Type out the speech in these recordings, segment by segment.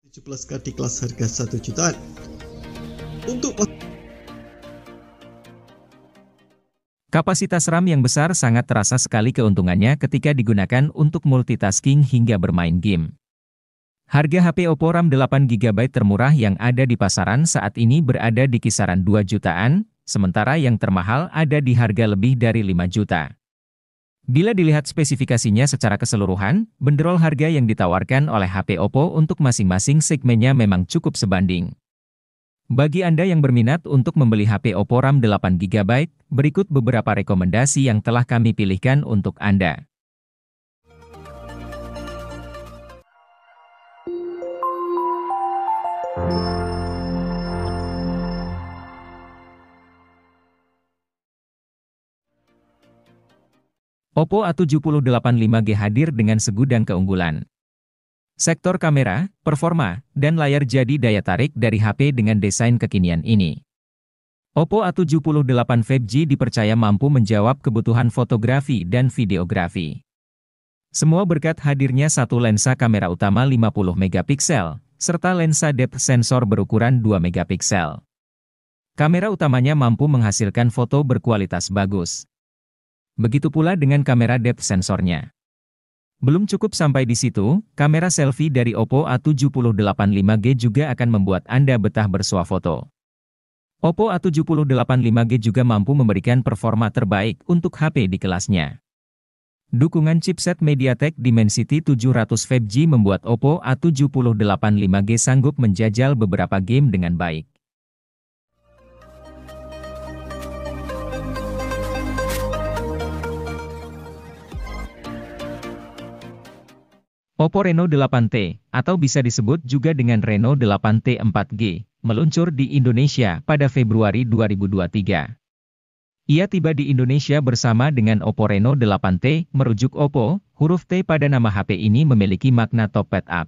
17 di kelas harga 1 jutaan. Untuk kapasitas RAM yang besar sangat terasa sekali keuntungannya ketika digunakan untuk multitasking hingga bermain game. Harga HP Oppo RAM 8GB termurah yang ada di pasaran saat ini berada di kisaran 2 jutaan, sementara yang termahal ada di harga lebih dari 5 juta. Bila dilihat spesifikasinya secara keseluruhan, bandrol harga yang ditawarkan oleh HP Oppo untuk masing-masing segmennya memang cukup sebanding. Bagi Anda yang berminat untuk membeli HP Oppo RAM 8GB, berikut beberapa rekomendasi yang telah kami pilihkan untuk Anda. Oppo A7085 5G hadir dengan segudang keunggulan. Sektor kamera, performa, dan layar jadi daya tarik dari HP dengan desain kekinian ini. Oppo A78 5G dipercaya mampu menjawab kebutuhan fotografi dan videografi. Semua berkat hadirnya satu lensa kamera utama 50 megapiksel, serta lensa depth sensor berukuran 2 megapiksel. Kamera utamanya mampu menghasilkan foto berkualitas bagus. Begitu pula dengan kamera depth sensornya. Belum cukup sampai di situ, kamera selfie dari Oppo A78 5G juga akan membuat Anda betah bersuah foto. Oppo A78 5G juga mampu memberikan performa terbaik untuk HP di kelasnya. Dukungan chipset MediaTek Dimensity 700 5G membuat Oppo A78 5G sanggup menjajal beberapa game dengan baik. Oppo Reno 8T, atau bisa disebut juga dengan Reno 8T 4G, meluncur di Indonesia pada Februari 2023. Ia tiba di Indonesia bersama dengan Oppo Reno 8T, merujuk Oppo, huruf T pada nama HP ini memiliki makna top up.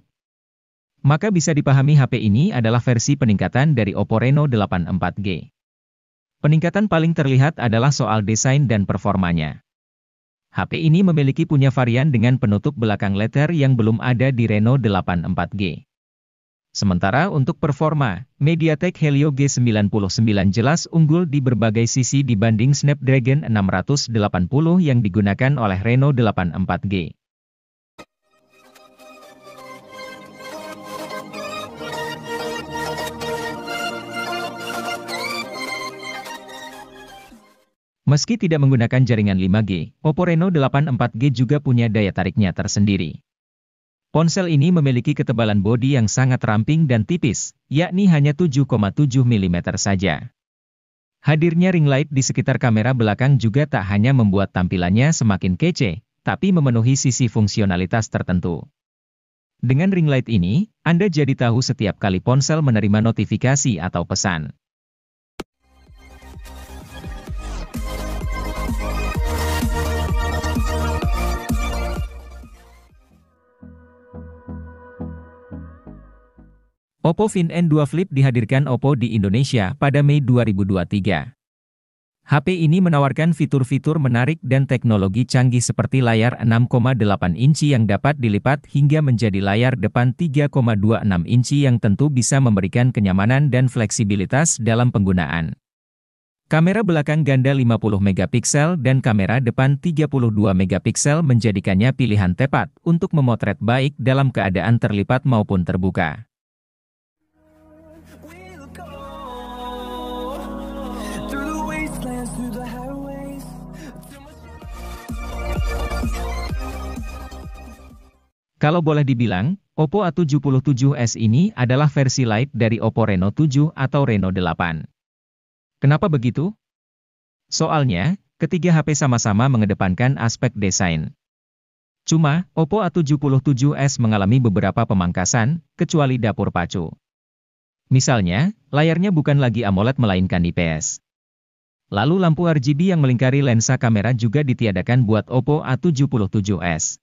Maka bisa dipahami HP ini adalah versi peningkatan dari Oppo Reno 8 4G. Peningkatan paling terlihat adalah soal desain dan performanya. HP ini memiliki punya varian dengan penutup belakang letter yang belum ada di Reno 8 4G. Sementara untuk performa, MediaTek Helio G99 jelas unggul di berbagai sisi dibanding Snapdragon 680 yang digunakan oleh Reno 8 4G. Meski tidak menggunakan jaringan 5G, Oppo Reno 8 4G juga punya daya tariknya tersendiri. Ponsel ini memiliki ketebalan bodi yang sangat ramping dan tipis, yakni hanya 7,7 mm saja. Hadirnya ring light di sekitar kamera belakang juga tak hanya membuat tampilannya semakin kece, tapi memenuhi sisi fungsionalitas tertentu. Dengan ring light ini, Anda jadi tahu setiap kali ponsel menerima notifikasi atau pesan. Oppo Find N2 Flip dihadirkan Oppo di Indonesia pada Mei 2023. HP ini menawarkan fitur-fitur menarik dan teknologi canggih seperti layar 6,8 inci yang dapat dilipat hingga menjadi layar depan 3,26 inci yang tentu bisa memberikan kenyamanan dan fleksibilitas dalam penggunaan. Kamera belakang ganda 50 megapiksel dan kamera depan 32 megapiksel menjadikannya pilihan tepat untuk memotret baik dalam keadaan terlipat maupun terbuka. Kalau boleh dibilang, Oppo A77s ini adalah versi light dari Oppo Reno 7 atau Reno 8. Kenapa begitu? Soalnya, ketiga HP sama-sama mengedepankan aspek desain. Cuma, Oppo A77s mengalami beberapa pemangkasan, kecuali dapur pacu. Misalnya, layarnya bukan lagi AMOLED melainkan IPS. Lalu lampu RGB yang melingkari lensa kamera juga ditiadakan buat Oppo A77s.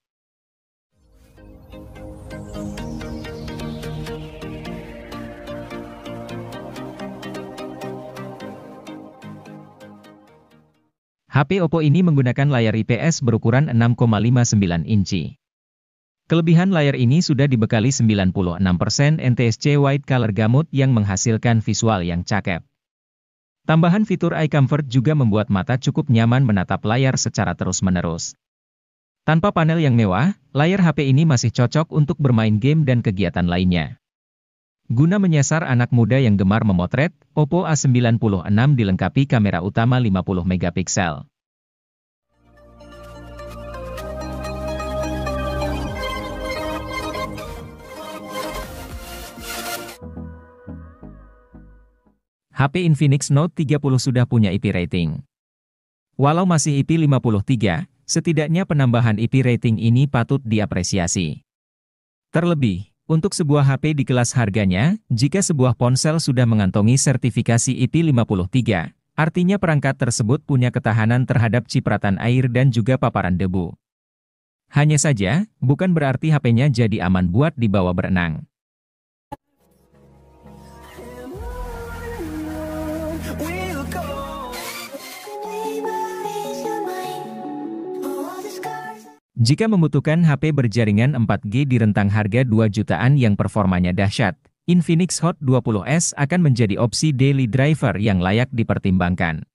HP Oppo ini menggunakan layar IPS berukuran 6,59 inci. Kelebihan layar ini sudah dibekali 96% NTSC White Color Gamut yang menghasilkan visual yang cakep. Tambahan fitur Eye Comfort juga membuat mata cukup nyaman menatap layar secara terus-menerus. Tanpa panel yang mewah, layar HP ini masih cocok untuk bermain game dan kegiatan lainnya. Guna menyasar anak muda yang gemar memotret, Oppo A96 dilengkapi kamera utama 50 megapiksel. HP Infinix Note 30 sudah punya IP rating. Walau masih IP 53, setidaknya penambahan IP rating ini patut diapresiasi. Terlebih, untuk sebuah HP di kelas harganya, jika sebuah ponsel sudah mengantongi sertifikasi IP 53, artinya perangkat tersebut punya ketahanan terhadap cipratan air dan juga paparan debu. Hanya saja, bukan berarti HP-nya jadi aman buat dibawa berenang. Jika membutuhkan HP berjaringan 4G di rentang harga 2 jutaan yang performanya dahsyat, Infinix Hot 20S akan menjadi opsi daily driver yang layak dipertimbangkan.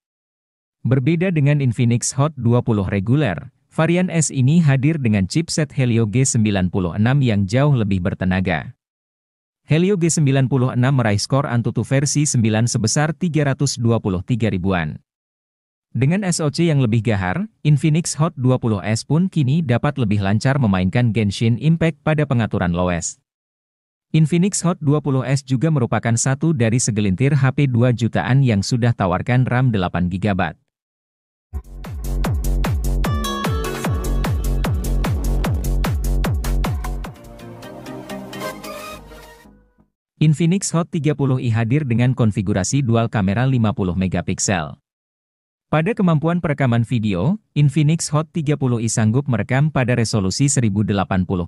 Berbeda dengan Infinix Hot 20 reguler, varian S ini hadir dengan chipset Helio G96 yang jauh lebih bertenaga. Helio G96 meraih skor Antutu versi 9 sebesar 323 ribuan. Dengan SoC yang lebih gahar, Infinix Hot 20S pun kini dapat lebih lancar memainkan Genshin Impact pada pengaturan lowes. Infinix Hot 20S juga merupakan satu dari segelintir HP 2 jutaan yang sudah tawarkan RAM 8GB. Infinix Hot 30i hadir dengan konfigurasi dual kamera 50 megapiksel. Pada kemampuan perekaman video, Infinix Hot 30i sanggup merekam pada resolusi 1080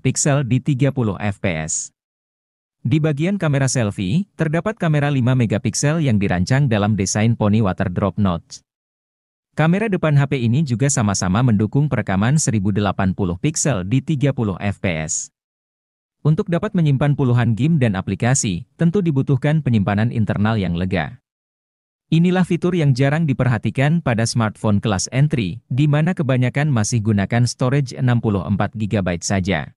piksel di 30 fps. Di bagian kamera selfie, terdapat kamera 5 megapiksel yang dirancang dalam desain Pony Water Drop Notch. Kamera depan HP ini juga sama-sama mendukung perekaman 1080 piksel di 30 fps. Untuk dapat menyimpan puluhan game dan aplikasi, tentu dibutuhkan penyimpanan internal yang lega. Inilah fitur yang jarang diperhatikan pada smartphone kelas entry, di mana kebanyakan masih gunakan storage 64GB saja.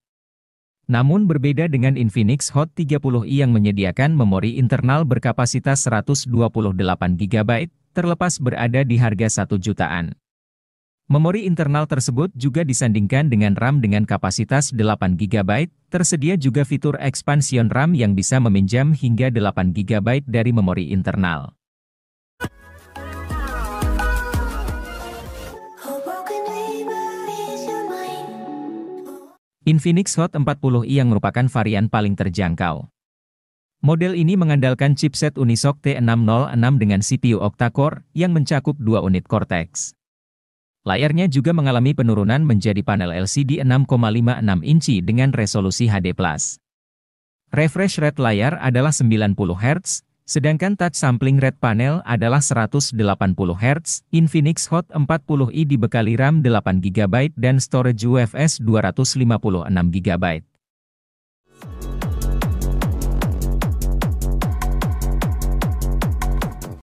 Namun berbeda dengan Infinix Hot 30i yang menyediakan memori internal berkapasitas 128GB, terlepas berada di harga 1 jutaan. Memori internal tersebut juga disandingkan dengan RAM dengan kapasitas 8GB, tersedia juga fitur expansion RAM yang bisa meminjam hingga 8GB dari memori internal. Infinix Hot 40i yang merupakan varian paling terjangkau. Model ini mengandalkan chipset Unisoc T606 dengan CPU octa-core yang mencakup 2 unit Cortex. Layarnya juga mengalami penurunan menjadi panel LCD 6,56 inci dengan resolusi HD+. Refresh rate layar adalah 90 Hz, sedangkan touch sampling rate panel adalah 180 Hz. Infinix Hot 40i dibekali RAM 8GB dan storage UFS 256GB.